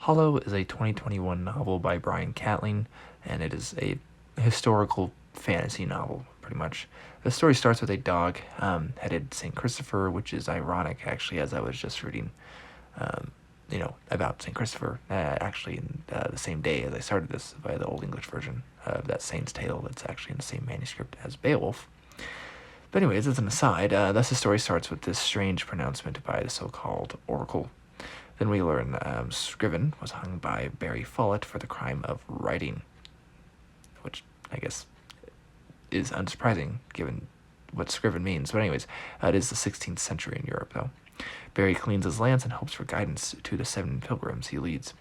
Hollow is a 2021 novel by Brian Catling, and it is a historical fantasy novel, pretty much. The story starts with a dog headed St. Christopher, which is ironic, actually, as I was just reading, um, about St. Christopher, actually, in the same day as I started this by the Old English version of that saint's tale that's actually in the same manuscript as Beowulf. But anyways, as an aside, thus the story starts with this strange pronouncement by the so-called oracle. Then we learn Scriven was hung by Barry Follett for the crime of writing, which I guess is unsurprising given what Scriven means. But anyways, it is the 16th century in Europe, though. Barry cleans his lance and hopes for guidance to the 7 pilgrims he leads.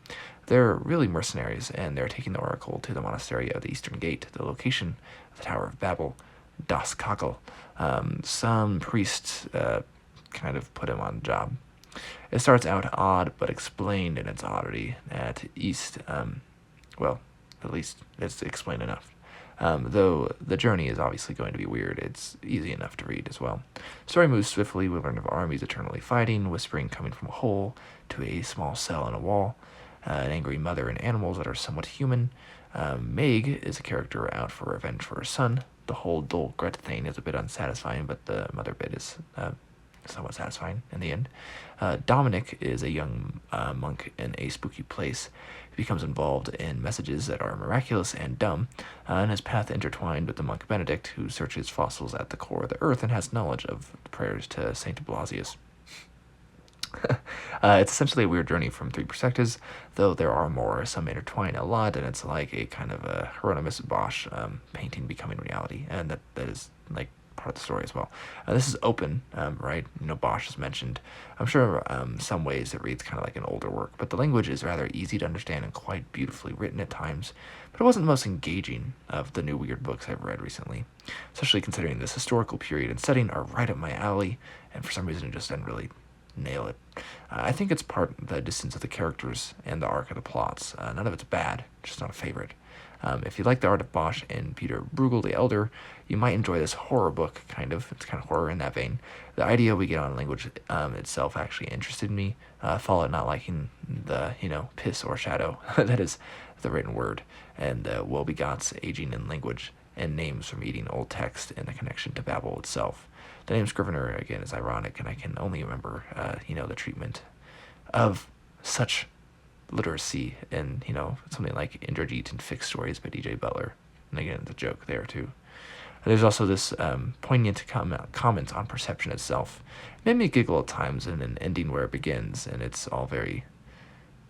They're really mercenaries, and they're taking the oracle to the monastery of the Eastern Gate, the location of the Tower of Babel, Das Kakel. Some priest kind of put him on the job. It starts out odd, but explained in its oddity at East. Well, at least it's explained enough. Though the journey is obviously going to be weird, it's easy enough to read as well. Story moves swiftly. We learn of armies eternally fighting, whispering coming from a hole to a small cell in a wall, an angry mother, and animals that are somewhat human. Meg is a character out for revenge for her son. The whole dull Gret thing is a bit unsatisfying, but the mother bit is somewhat satisfying in the end. Dominic is a young monk in a spooky place. He becomes involved in messages that are miraculous and dumb, and his path intertwined with the monk Benedict, who searches fossils at the core of the earth and has knowledge of the prayers to Saint Blasius. It's essentially a weird journey from 3 perspectives, though there are more. Some intertwine a lot, and it's like a kind of a Hieronymus Bosch painting becoming reality, and that is like part of the story as well. This is open, right? Bosch is mentioned. I'm sure some ways it reads kind of like an older work, but the language is rather easy to understand and quite beautifully written at times. But it wasn't the most engaging of the new weird books I've read recently, especially considering this historical period and setting are right up my alley, and for some reason it just didn't really nail it. I think it's part of the distance of the characters and the arc of the plots. None of it's bad, just not a favorite. If you like the art of Bosch and Peter Bruegel the Elder, you might enjoy this horror book, kind of. It's kind of horror in that vein. The idea we get on language itself actually interested me. Followed not liking the, piss or shadow, that is the written word, and the woebegots aging in language, and names from eating old text and the connection to Babel itself. The name Scrivener, again, is ironic, and I can only remember, the treatment of such literacy and, something like Indrajit and Fixed Stories by D.J. Butler. And again, the joke there, too. There's also this poignant comment on perception itself. It made me giggle at times in an ending where it begins, and it's all very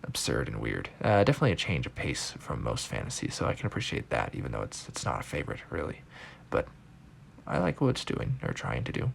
absurd and weird. Definitely a change of pace from most fantasy, so I can appreciate that, even though it's not a favorite, really. But I like what it's doing, or trying to do.